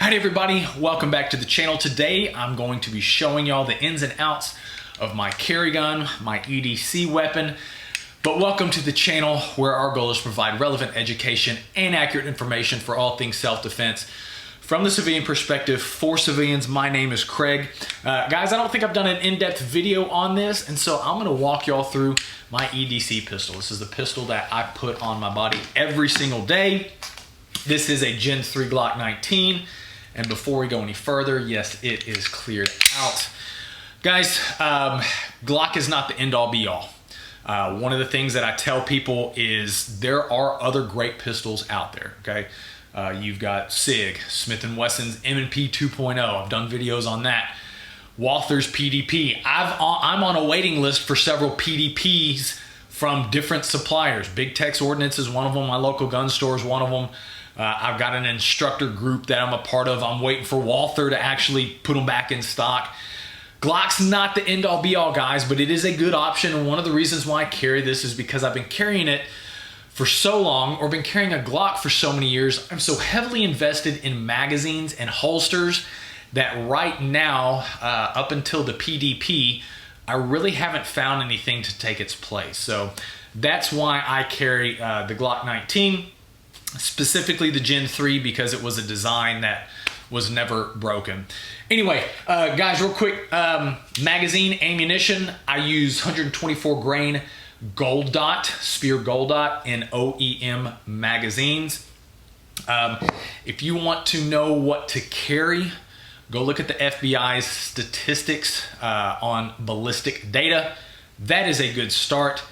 Howdy everybody, welcome back to the channel. Today I'm going to be showing y'all the ins and outs of my carry gun, my EDC weapon. But welcome to the channel where our goal is to provide relevant education and accurate information for all things self-defense from the civilian perspective for civilians. My name is Craig. Guys, I don't think I've done an in-depth video on this, and so I'm gonna walk y'all through my EDC pistol. This is the pistol that I put on my body every single day. This is a Gen 3 Glock 19. And before we go any further, yes, it is cleared out. Guys, Glock is not the end-all be-all. One of the things that I tell people is there are other great pistols out there, okay? You've got SIG, Smith & Wesson's M&P 2.0. I've done videos on that. Walther's PDP. I'm on a waiting list for several PDPs from different suppliers. Big Tex Ordnance is one of them. My local gun store is one of them. I've got an instructor group that I'm a part of. I'm waiting for Walther to actually put them back in stock. Glock's not the end-all be-all, guys, but it is a good option. And one of the reasons why I carry this is because I've been carrying it for so long, or been carrying a Glock for so many years. I'm so heavily invested in magazines and holsters that right now, up until the PDP, I really haven't found anything to take its place. So that's why I carry the Glock 19. Specifically the Gen 3, because it was a design that was never broken. Anyway, guys, real quick, magazine ammunition, I use 124 grain Gold Dot, Spear Gold Dot in OEM magazines. If you want to know what to carry, go look at the FBI's statistics on ballistic data. That is a good start.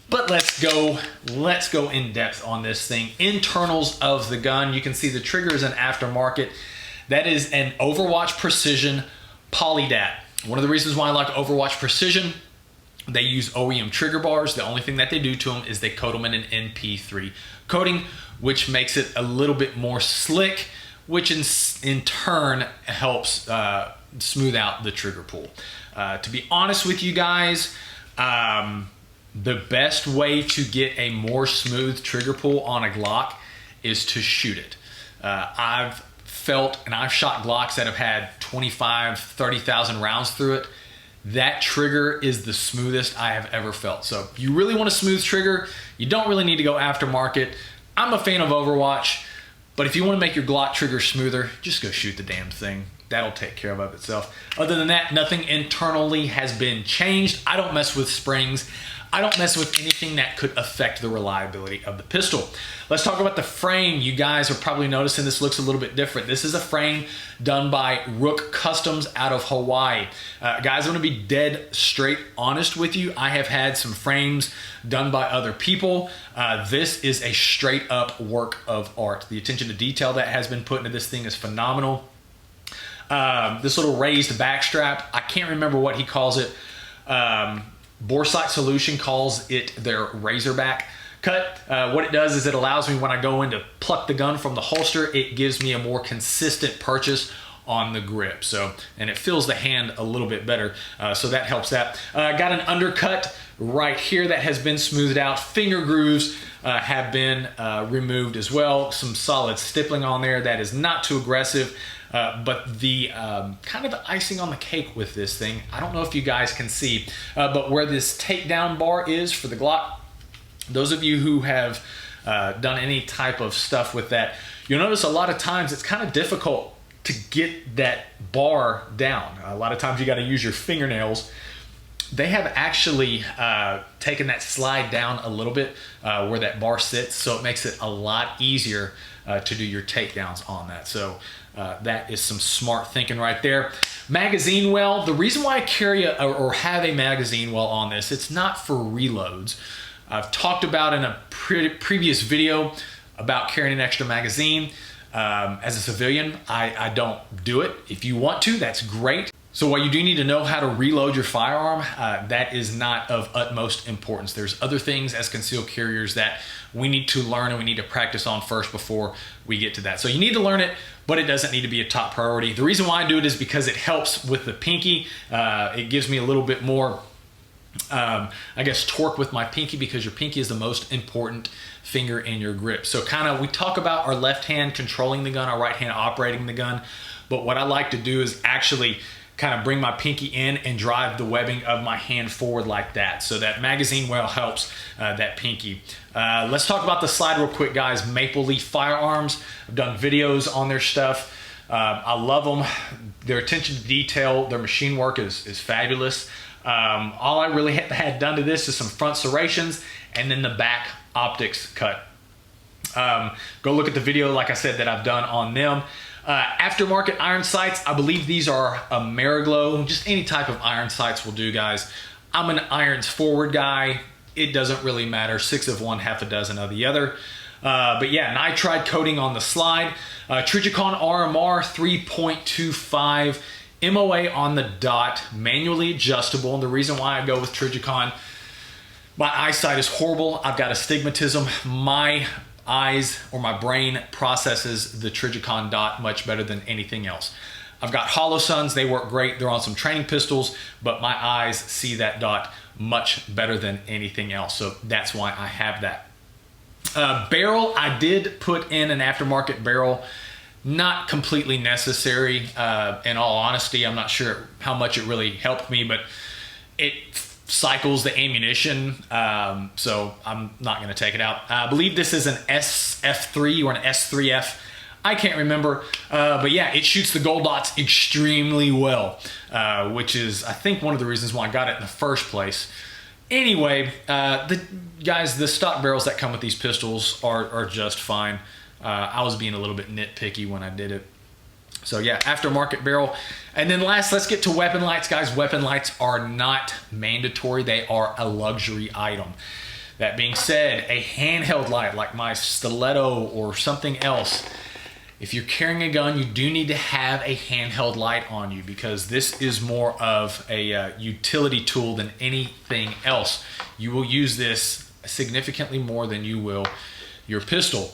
But let's go in depth on this thing. Internals of the gun, you can see the trigger is an aftermarket. That is an Overwatch Precision Polydat. One of the reasons why I like Overwatch Precision, they use OEM trigger bars. The only thing that they do to them is they coat them in an NP3 coating, which makes it a little bit more slick, which in turn helps smooth out the trigger pull. To be honest with you guys, the best way to get a more smooth trigger pull on a Glock is to shoot it. I've felt, and I've shot Glocks that have had 25, 30,000 rounds through it. That trigger is the smoothest I have ever felt. So if you really want a smooth trigger, you don't really need to go aftermarket. I'm a fan of Overwatch, but if you want to make your Glock trigger smoother, just go shoot the damn thing. That'll take care of itself. Other than that, nothing internally has been changed. I don't mess with springs. I don't mess with anything that could affect the reliability of the pistol. Let's talk about the frame. You guys are probably noticing this looks a little bit different. This is a frame done by Rook Customs out of Hawaii. Guys, I'm gonna be dead straight honest with you. I have had some frames done by other people. This is a straight up work of art. The attention to detail that has been put into this thing is phenomenal. This little raised back strap, I can't remember what he calls it. Boresight Solution calls it their Razorback cut. What it does is it allows me, when I go in to pluck the gun from the holster, it gives me a more consistent purchase on the grip. So, and it feels the hand a little bit better. So that helps that. Got an undercut right here that has been smoothed out. Finger grooves have been removed as well. Some solid stippling on there that is not too aggressive. But the kind of the icing on the cake with this thing, I don't know if you guys can see, but where this takedown bar is for the Glock, those of you who have done any type of stuff with that, you'll notice a lot of times it's kind of difficult to get that bar down. A lot of times you got to use your fingernails. They have actually taken that slide down a little bit where that bar sits, so it makes it a lot easier to do your takedowns on that. So that is some smart thinking right there. Magazine well, the reason why I carry or have a magazine well on this, it's not for reloads. I've talked about in a previous video about carrying an extra magazine. As a civilian, I don't do it. If you want to, that's great. So while you do need to know how to reload your firearm, that is not of utmost importance. There's other things as concealed carriers that we need to learn and we need to practice on first before we get to that. So you need to learn it, but it doesn't need to be a top priority. The reason why I do it is because it helps with the pinky. It gives me a little bit more I guess, torque with my pinky, because your pinky is the most important finger in your grip. So kind of, we talk about our left hand controlling the gun, our right hand operating the gun. But what I like to do is actually kind of bring my pinky in and drive the webbing of my hand forward like that. So that magazine well helps that pinky. Let's talk about the slide real quick, guys. Maple Leaf Firearms. I've done videos on their stuff. I love them. Their attention to detail, their machine work is fabulous. All I really had done to this is some front serrations and then the back optics cut. Go look at the video, like I said, that I've done on them. Aftermarket iron sights, I believe these are Ameriglow. Just any type of iron sights will do, guys. I'm an irons forward guy. It doesn't really matter. 6 of one, half a dozen of the other. But yeah, nitride coating on the slide. Trijicon RMR 3.25. MOA on the dot, manually adjustable. And the reason why I go with Trijicon, my eyesight is horrible. I've got astigmatism. My eyes or my brain processes the Trijicon dot much better than anything else. I've got hollow suns, they work great. They're on some training pistols, but my eyes see that dot much better than anything else. So that's why I have that. Barrel, I did put in an aftermarket barrel. Not completely necessary. In all honesty, I'm not sure how much it really helped me, but it cycles the ammunition, so I'm not going to take it out. I believe this is an SF3 or an S3F. I can't remember, but yeah, it shoots the gold dots extremely well, which is, I think, one of the reasons why I got it in the first place. Anyway, guys, the stock barrels that come with these pistols are just fine. I was being a little bit nitpicky when I did it. So yeah, aftermarket barrel. And then last, let's get to weapon lights, guys. Weapon lights are not mandatory. They are a luxury item. That being said, a handheld light like my stiletto or something else, if you're carrying a gun, you do need to have a handheld light on you, because this is more of a utility tool than anything else. You will use this significantly more than you will your pistol.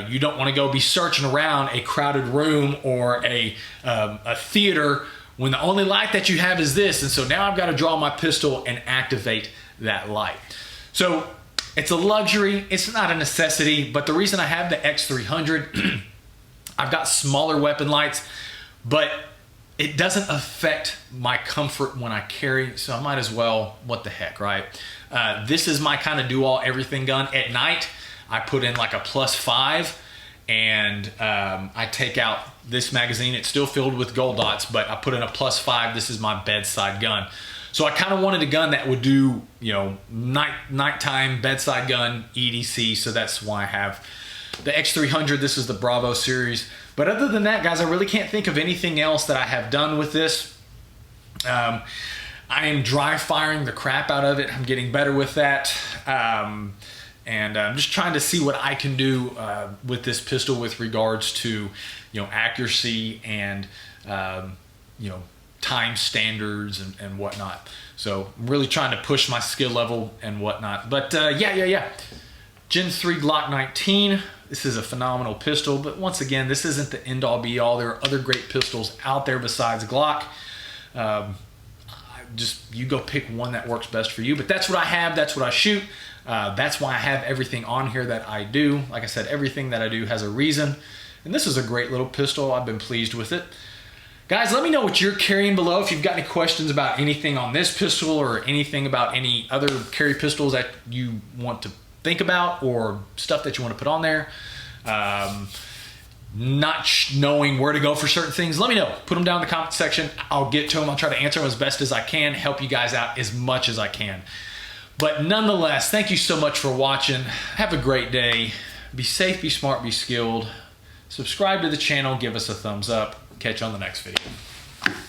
You don't want to go be searching around a crowded room or a theater when the only light that you have is this. And so now I've got to draw my pistol and activate that light. So it's a luxury, it's not a necessity, but the reason I have the X300, I've got smaller weapon lights, but it doesn't affect my comfort when I carry, so I might as well, what the heck, right? This is my kind of do-all everything gun. At night, I put in like a +5, and I take out this magazine. It's still filled with gold dots, but I put in a +5. This is my bedside gun. So I kind of wanted a gun that would do, you know, nighttime bedside gun EDC. So that's why I have the X300. This is the Bravo series. But other than that, guys, I really can't think of anything else that I have done with this. I am dry firing the crap out of it. I'm getting better with that. And I'm just trying to see what I can do with this pistol with regards to, you know, accuracy and, you know, time standards and whatnot. So I'm really trying to push my skill level and whatnot. But yeah. Gen 3 Glock 19. This is a phenomenal pistol. But once again, this isn't the end all be all. There are other great pistols out there besides Glock. Just you go pick one that works best for you. But that's what I have. That's what I shoot. That's why I have everything on here that I do. Like I said, everything that I do has a reason. And this is a great little pistol. I've been pleased with it. Guys, let me know what you're carrying below. If you've got any questions about anything on this pistol or anything about any other carry pistols that you want to think about or stuff that you want to put on there. Not knowing where to go for certain things, let me know. Put them down in the comment section. I'll get to them. I'll try to answer them as best as I can, help you guys out as much as I can. But nonetheless, thank you so much for watching. Have a great day. Be safe, be smart, be skilled. Subscribe to the channel, give us a thumbs up. Catch you on the next video.